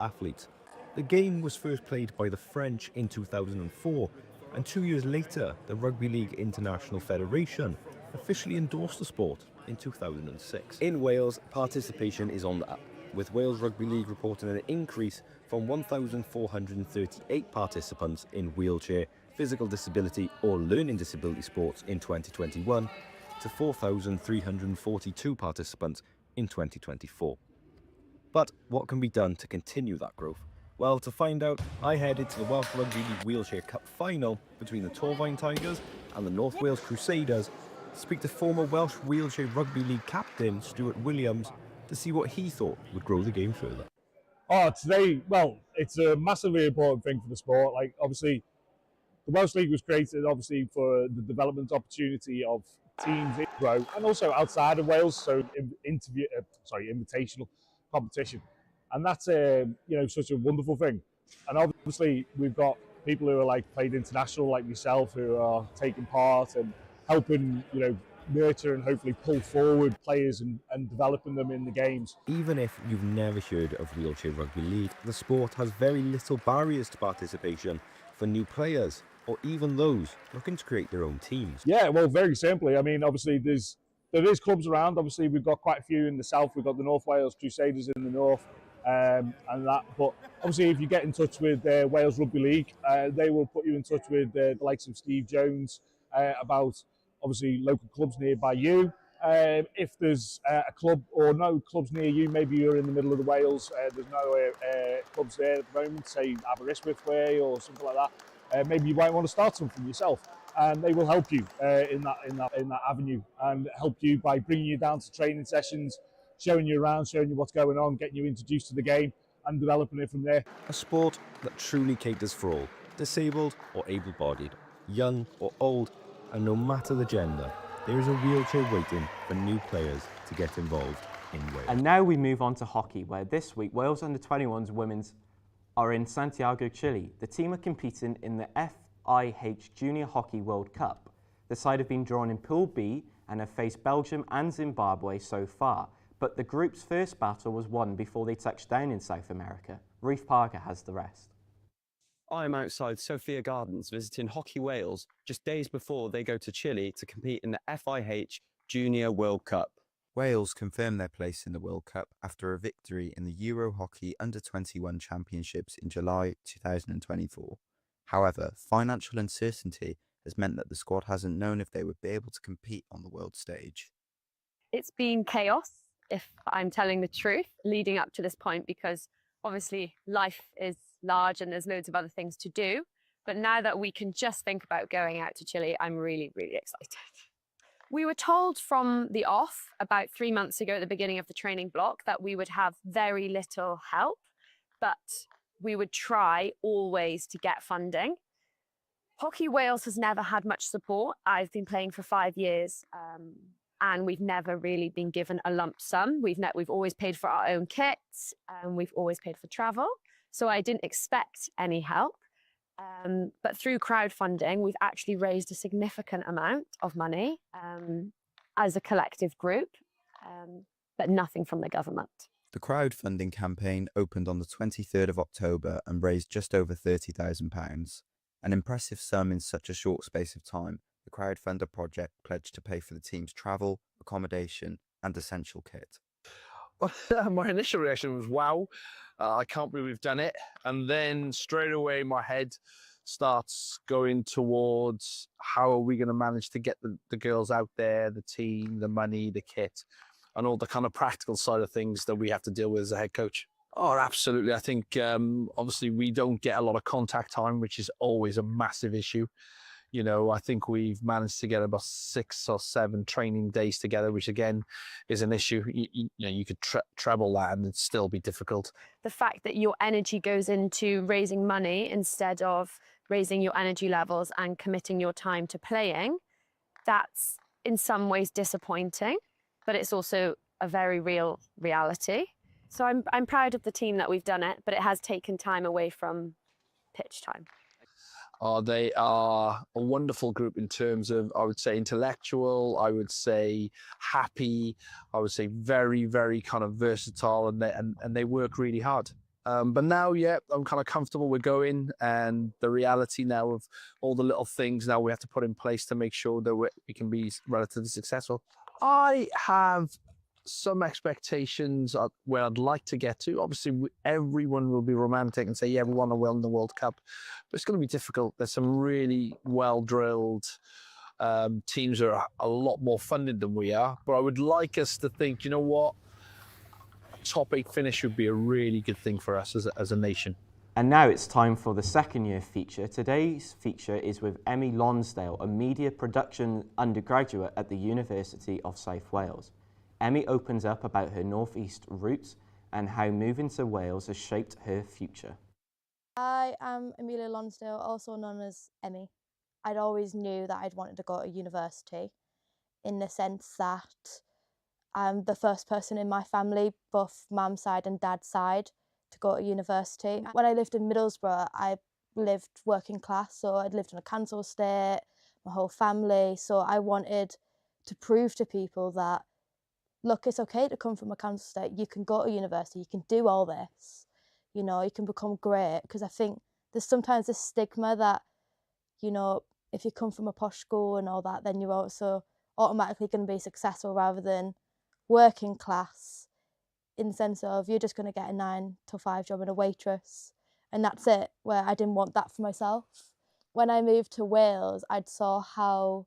athletes. The game was first played by the French in 2004, and 2 years later, the Rugby League International Federation officially endorsed the sport in 2006. In Wales, participation is on the up, with Wales Rugby League reporting an increase from 1,438 participants in wheelchair, physical disability or learning disability sports in 2021 to 4,342 participants in 2024. But what can be done to continue that growth? Well, to find out, I headed to the Welsh Rugby League Wheelchair Cup final between the Torfaen Tigers and the North Wales Crusaders to speak to former Welsh Wheelchair Rugby League captain Stuart Williams to see what he thought would grow the game further. Today, well, it's a massively important thing for the sport. Like, obviously, the Welsh League was created, obviously, for the development opportunity of teams in grow and also outside of Wales, so invitational competition. And that's such a wonderful thing. And obviously we've got people who are like played international like myself who are taking part and helping, nurture and hopefully pull forward players and developing them in the games. Even if you've never heard of Wheelchair Rugby League, the sport has very little barriers to participation for new players or even those looking to create their own teams. Yeah, well, very simply. I mean, obviously there is clubs around. Obviously, we've got quite a few in the south. We've got the North Wales Crusaders in the north, and that. But obviously, if you get in touch with Wales Rugby League, they will put you in touch with the likes of Steve Jones about obviously local clubs nearby you. If there's a club or no clubs near you, maybe you're in the middle of the Wales, there's no clubs there at the moment, say Aberystwyth way or something like that. Maybe you might want to start something yourself. And they will help you in that avenue and help you by bringing you down to training sessions, showing you around, showing you what's going on, getting you introduced to the game and developing it from there. A sport that truly caters for all, disabled or able-bodied, young or old, and no matter the gender, there is a wheelchair waiting for new players to get involved in Wales. And now we move on to hockey, where this week Wales Under-21s women's are in Santiago, Chile. The team are competing in the FIH Junior Hockey World Cup. The side have been drawn in Pool B and have faced Belgium and Zimbabwe so far, but the group's first battle was won before they touched down in South America. Reef Parker has the rest. I'm outside Sophia Gardens visiting Hockey Wales just days before they go to Chile to compete in the FIH Junior World Cup. Wales confirmed their place in the World Cup after a victory in the Euro Hockey Under-21 Championships in July 2024. However, financial uncertainty has meant that the squad hasn't known if they would be able to compete on the world stage. It's been chaos, if I'm telling the truth, leading up to this point, because obviously life is large and there's loads of other things to do. But now that we can just think about going out to Chile, I'm really, really excited. We were told from the off about 3 months ago at the beginning of the training block that we would have very little help, but we would try always to get funding. Hockey Wales has never had much support. I've been playing for 5 years and we've never really been given a lump sum. We've always paid for our own kits and we've always paid for travel. So I didn't expect any help. But through crowdfunding, we've actually raised a significant amount of money as a collective group, but nothing from the government. The crowdfunding campaign opened on the 23rd of October and raised just over £30,000. An impressive sum in such a short space of time. The crowdfunder project pledged to pay for the team's travel, accommodation and essential kit. Well, my initial reaction was, wow, I can't believe we've done it. And then straight away my head starts going towards how are we going to manage to get the girls out there, the team, the money, the kit, and all the kind of practical side of things that we have to deal with as a head coach. Oh, absolutely. I think obviously we don't get a lot of contact time, which is always a massive issue. You know, I think we've managed to get about 6 or 7 training days together, which again is an issue. You could treble that and it'd still be difficult. The fact that your energy goes into raising money instead of raising your energy levels and committing your time to playing, that's in some ways disappointing, but it's also a very real reality. So I'm proud of the team that we've done it, but it has taken time away from pitch time. They are a wonderful group in terms of, I would say, intellectual, I would say happy, I would say very, very kind of versatile, and they work really hard. But now, yeah, I'm kind of comfortable with going, and the reality now of all the little things now we have to put in place to make sure that we can be relatively successful. I have some expectations where I'd like to get to. Obviously, everyone will be romantic and say, yeah, we want to win the World Cup, but it's going to be difficult. There's some really well-drilled teams that are a lot more funded than we are, but I would like us to think, you know what, top 8 finish would be a really good thing for us as a nation. And now it's time for the second year feature. Today's feature is with Emmy Lonsdale, a media production undergraduate at the University of South Wales. Emmy opens up about her northeast roots and how moving to Wales has shaped her future. I am Amelia Lonsdale, also known as Emmy. I'd always knew that I'd wanted to go to university, in the sense that I'm the first person in my family, both mum's side and dad's side, to go to university. When I lived in Middlesbrough, I lived working class, so I'd lived on a council estate, my whole family, so I wanted to prove to people that, look, it's okay to come from a council estate, you can go to university, you can do all this, you know, you can become great, because I think there's sometimes this stigma that, you know, if you come from a posh school and all that, then you're also automatically going to be successful, rather than working class, in the sense of you're just going to get a 9 to 5 job and a waitress, and that's it, where I didn't want that for myself. When I moved to Wales, I saw how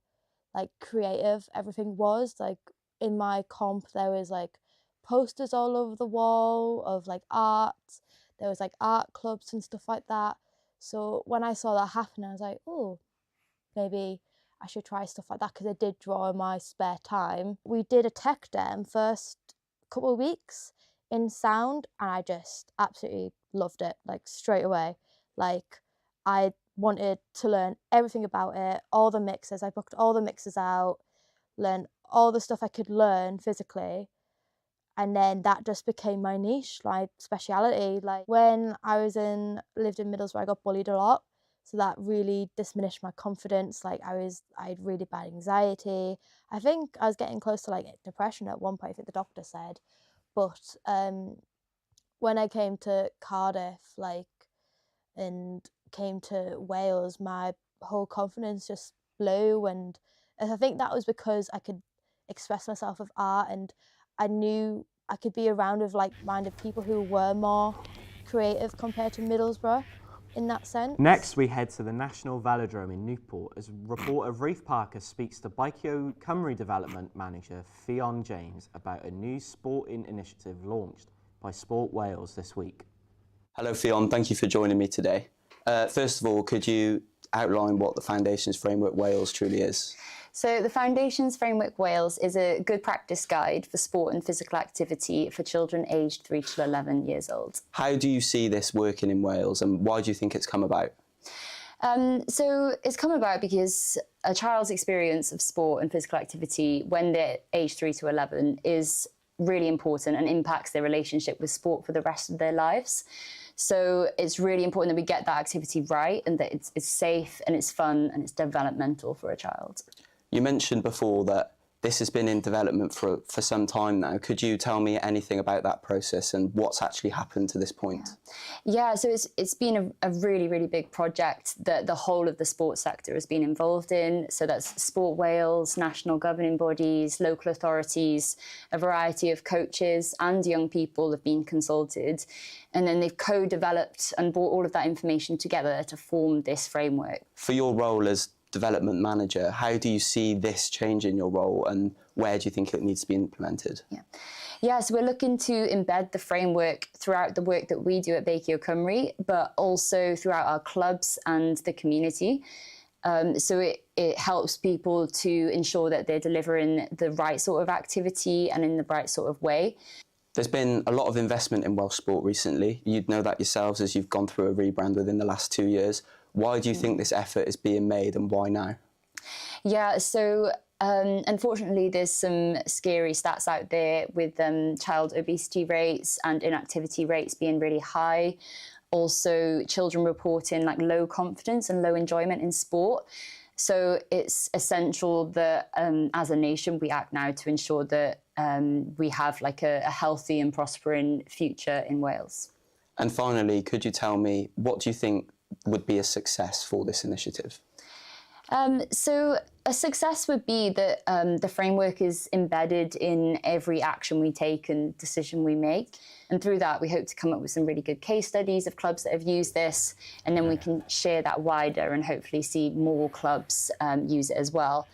like creative everything was. Like in my comp, there was like posters all over the wall of like art. There was like art clubs and stuff like that. So when I saw that happen, I was like, oh, maybe I should try stuff like that, because I did draw in my spare time. We did a tech dem first couple of weeks in sound, and I just absolutely loved it, like straight away. Like I wanted to learn everything about it, all the mixes. I booked all the mixes out, learned all the stuff I could learn physically, and then that just became my niche, like speciality. Like when I lived in Middlesbrough, I got bullied a lot, so that really diminished my confidence. Like I had really bad anxiety. I think I was getting close to like depression at one point, I think the doctor said. But when I came to Cardiff, like, and came to Wales, my whole confidence just blew, and I think that was because I could express myself with art, and I knew I could be around with like-minded people who were more creative compared to Middlesbrough in that sense. Next, we head to the National Velodrome in Newport as reporter Reef Parker speaks to Bikeo Cymru Development Manager Fionn James about a new sporting initiative launched by Sport Wales this week. Hello Fionn, thank you for joining me today. First of all, could you outline what the Foundations Framework Wales truly is? So the Foundations Framework Wales is a good practice guide for sport and physical activity for children aged 3 to 11 years old. How do you see this working in Wales, and why do you think it's come about? So it's come about because a child's experience of sport and physical activity when they're aged 3 to 11 is really important and impacts their relationship with sport for the rest of their lives. So it's really important that we get that activity right, and that it's safe and it's fun and it's developmental for a child. You mentioned before that this has been in development for some time now. Could you tell me anything about that process and what's actually happened to this point? Yeah, so it's been a really, really big project that the whole of the sports sector has been involved in. So that's Sport Wales, national governing bodies, local authorities, a variety of coaches and young people have been consulted. And then they've co-developed and brought all of that information together to form this framework. For your role as development manager, how do you see this changing your role, and where do you think it needs to be implemented? Yeah, so we're looking to embed the framework throughout the work that we do at Bikeo Cymru, but also throughout our clubs and the community. So it helps people to ensure that they're delivering the right sort of activity and in the right sort of way. There's been a lot of investment in Welsh sport recently. You'd know that yourselves as you've gone through a rebrand within the last 2 years. Why do you think this effort is being made, and why now? Yeah, so unfortunately there's some scary stats out there with child obesity rates and inactivity rates being really high. Also children reporting like low confidence and low enjoyment in sport. So it's essential that as a nation we act now to ensure that we have like a healthy and prospering future in Wales. And finally, could you tell me, what do you think would be a success for this initiative? So a success would be that the framework is embedded in every action we take and decision we make. And through that, we hope to come up with some really good case studies of clubs that have used this. And then we can share that wider and hopefully see more clubs use it as well.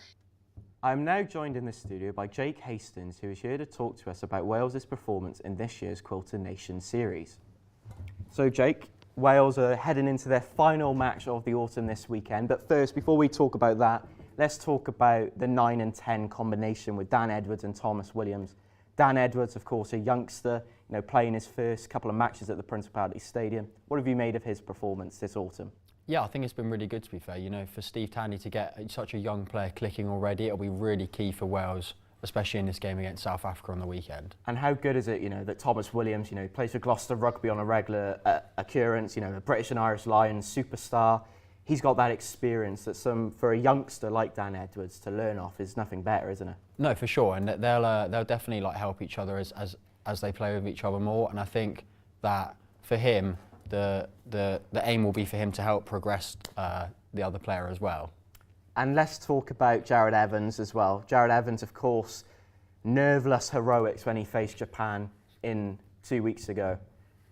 I'm now joined in the studio by Jake Hastings, who is here to talk to us about Wales's performance in this year's Quilter Nations series. So Jake, Wales are heading into their final match of the autumn this weekend. But first, before we talk about that, let's talk about the 9 and 10 combination with Dan Edwards and Thomas Williams. Dan Edwards, of course, a youngster, playing his first couple of matches at the Principality Stadium. What have you made of his performance this autumn? Yeah, I think it's been really good, to be fair. For Steve Tandy to get such a young player clicking already, it'll be really key for Wales, especially in this game against South Africa on the weekend. And how good is it, that Thomas Williams, plays for Gloucester Rugby on a regular occurrence, a British and Irish Lions superstar. He's got that experience that for a youngster like Dan Edwards to learn off is nothing better, isn't it? No, for sure, and they'll definitely help each other as they play with each other more. And I think that for him, the aim will be for him to help progress the other player as well. And let's talk about Jared Evans as well. Jared Evans, of course, nerveless heroics when he faced Japan 2 weeks ago.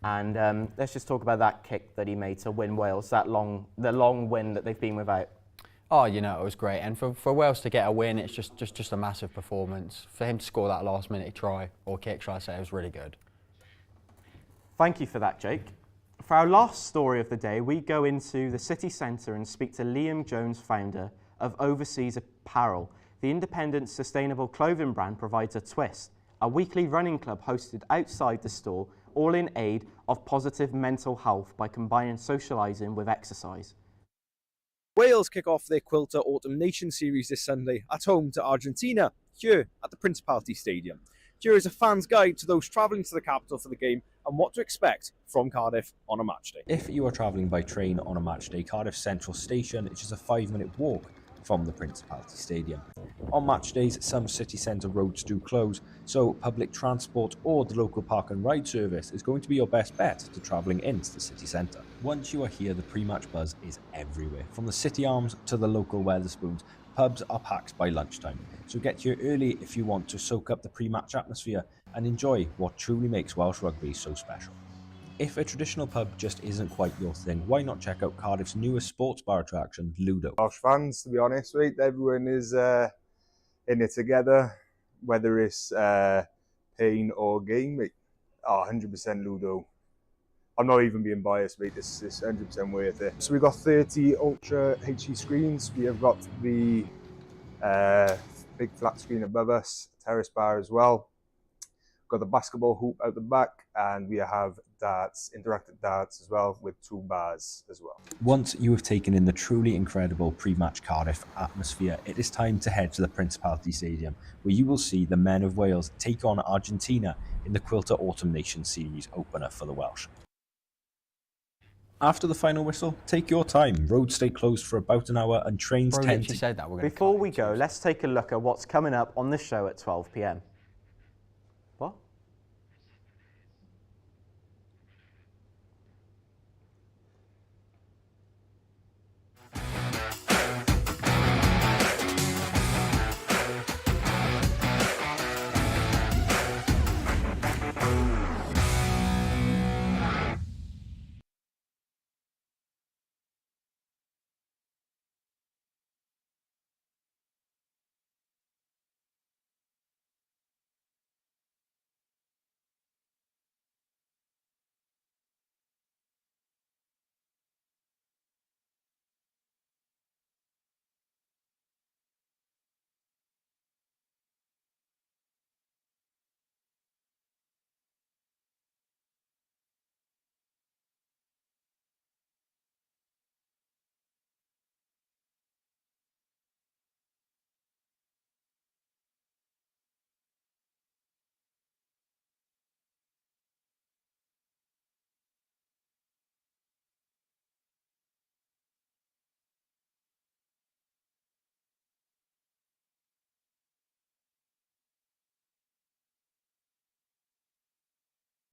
And let's just talk about that kick that he made to win Wales, the long win that they've been without. Oh, it was great. And for Wales to get a win, it's just a massive performance. For him to score that last-minute try, or kick, shall I say, it was really good. Thank you for that, Jake. For our last story of the day, we go into the city centre and speak to Liam Jones, founder of Overseas Apparel. The independent sustainable clothing brand provides a twist, a weekly running club hosted outside the store, all in aid of positive mental health by combining socialising with exercise. Wales kick off their Quilter Autumn Nation series this Sunday at home to Argentina, here at the Principality Stadium. Here is a fan's guide to those travelling to the capital for the game and what to expect from Cardiff on a match day. If you are travelling by train on a match day, Cardiff Central Station is just a 5-minute walk from the Principality Stadium. On match days, some city centre roads do close, so public transport or the local park and ride service is going to be your best bet to travelling into the city centre. Once you are here, the pre-match buzz is everywhere. From the City Arms to the local Wetherspoons, pubs are packed by lunchtime, so get here early if you want to soak up the pre-match atmosphere and enjoy what truly makes Welsh rugby so special. If a traditional pub just isn't quite your thing, why not check out Cardiff's newest sports bar attraction, Ludo? Welsh fans, to be honest, right? Everyone is in it together, whether it's pain or gain, mate. 100% Ludo. I'm not even being biased, mate. This is 100% worth it. So we've got 30 Ultra HD screens. We have got the big flat screen above us, terrace bar as well. Got the basketball hoop out the back, and we have darts, interactive darts as well, with 2 bars as well. Once you have taken in the truly incredible pre-match Cardiff atmosphere, it is time to head to the Principality Stadium, where you will see the men of Wales take on Argentina in the Quilter Autumn Nation series opener for the Welsh. After the final whistle, take your time. Roads stay closed for about an hour and trains tend to... Before we go, let's take a look at what's coming up on the show at 12 p.m.